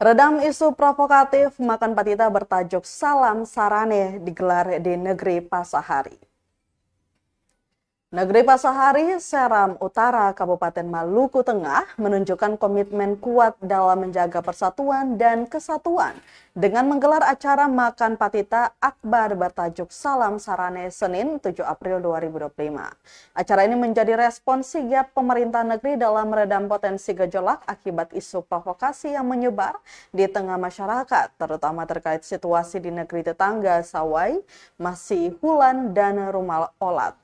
Redam isu provokatif makan patita bertajuk Salam Sarane digelar di negeri Pasahari. Negeri Pasahari, Seram Utara, Kabupaten Maluku Tengah menunjukkan komitmen kuat dalam menjaga persatuan dan kesatuan dengan menggelar acara makan patita akbar bertajuk Salam Sarane Senin 7 April 2025. Acara ini menjadi respon sigap pemerintah negeri dalam meredam potensi gejolak akibat isu provokasi yang menyebar di tengah masyarakat, terutama terkait situasi di negeri tetangga Sawai, Masihulan, dan Rumah Olat.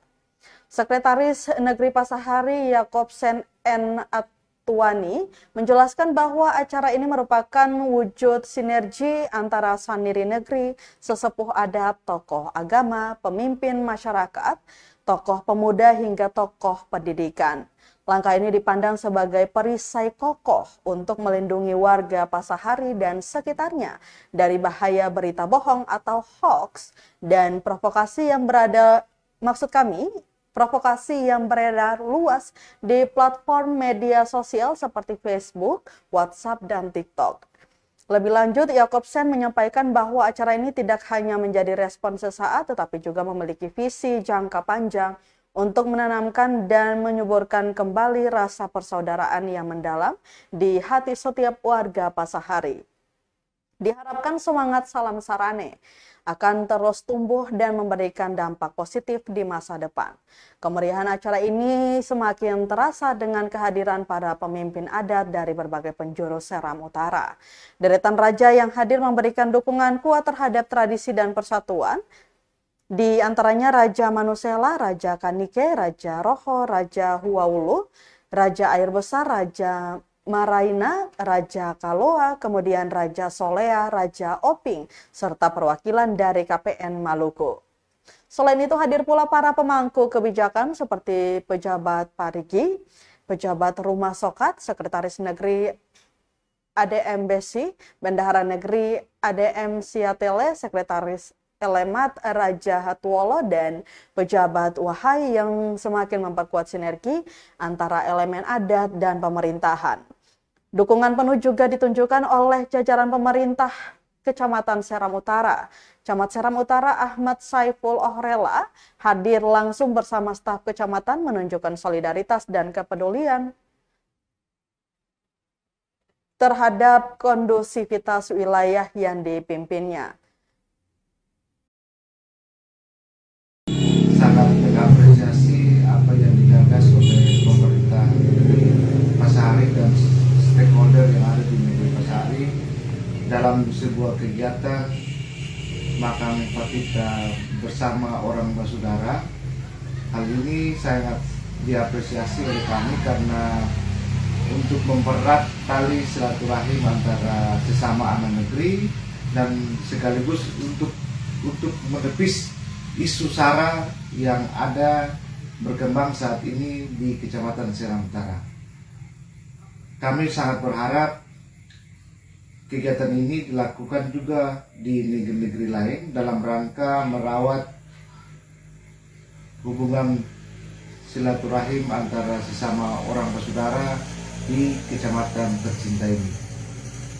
Sekretaris Negeri Pasahari Yakobsen N. Atuani menjelaskan bahwa acara ini merupakan wujud sinergi antara saniri negeri, sesepuh adat, tokoh agama, pemimpin masyarakat, tokoh pemuda hingga tokoh pendidikan. Langkah ini dipandang sebagai perisai kokoh untuk melindungi warga Pasahari dan sekitarnya dari bahaya berita bohong atau hoax dan provokasi yang beredar luas di platform media sosial seperti Facebook, WhatsApp, dan TikTok. Lebih lanjut, Yakobsen menyampaikan bahwa acara ini tidak hanya menjadi respon sesaat, tetapi juga memiliki visi jangka panjang untuk menanamkan dan menyuburkan kembali rasa persaudaraan yang mendalam di hati setiap warga Pasahari. Diharapkan semangat Salam Sarane akan terus tumbuh dan memberikan dampak positif di masa depan. Kemeriahan acara ini semakin terasa dengan kehadiran para pemimpin adat dari berbagai penjuru Seram Utara. Deretan raja yang hadir memberikan dukungan kuat terhadap tradisi dan persatuan, di antaranya Raja Manusela, Raja Kanike, Raja Roho, Raja Huaulu, Raja Air Besar, Raja Maraina, Raja Kaloa, kemudian Raja Solea, Raja Oping, serta perwakilan dari KPN Maluku. Selain itu hadir pula para pemangku kebijakan seperti pejabat Parigi, pejabat Rumah Sokat, Sekretaris Negeri ADM Besi, Bendahara Negeri ADM Siatele, Sekretaris Elemat Raja Hatuolo, dan pejabat Wahai yang semakin memperkuat sinergi antara elemen adat dan pemerintahan. Dukungan penuh juga ditunjukkan oleh jajaran pemerintah Kecamatan Seram Utara. Camat Seram Utara Ahmad Saiful Ohrela hadir langsung bersama staf kecamatan menunjukkan solidaritas dan kepedulian terhadap kondusivitas wilayah yang dipimpinnya. Sangat mengapresiasi apa yang digagas oleh pemerintah negeri Pasahari dan stakeholder yang ada di negeri Pasahari dalam sebuah kegiatan makan patita bersama orang bersaudara. Hal ini sangat diapresiasi oleh kami karena untuk mempererat tali silaturahim antara sesama anak negeri dan sekaligus untuk menepis isu SARA yang ada berkembang saat ini di Kecamatan Seram Utara. Kami sangat berharap kegiatan ini dilakukan juga di negeri-negeri lain dalam rangka merawat hubungan silaturahim antara sesama orang bersaudara di kecamatan tercinta ini.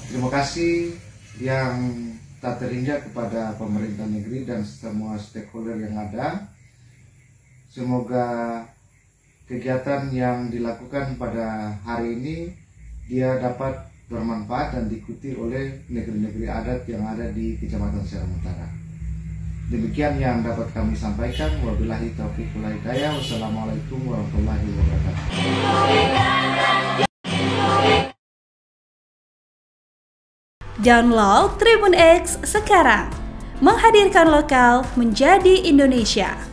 Terima kasih yang tak terhingga kepada pemerintah negeri dan semua stakeholder yang ada. Semoga kegiatan yang dilakukan pada hari ini dia dapat bermanfaat dan diikuti oleh negeri-negeri adat yang ada di Kecamatan Seram Utara. Demikian yang dapat kami sampaikan. Wabillahi taufiq wal hidayah. Wassalamualaikum warahmatullahi wabarakatuh. Download Tribun X sekarang, menghadirkan lokal menjadi Indonesia.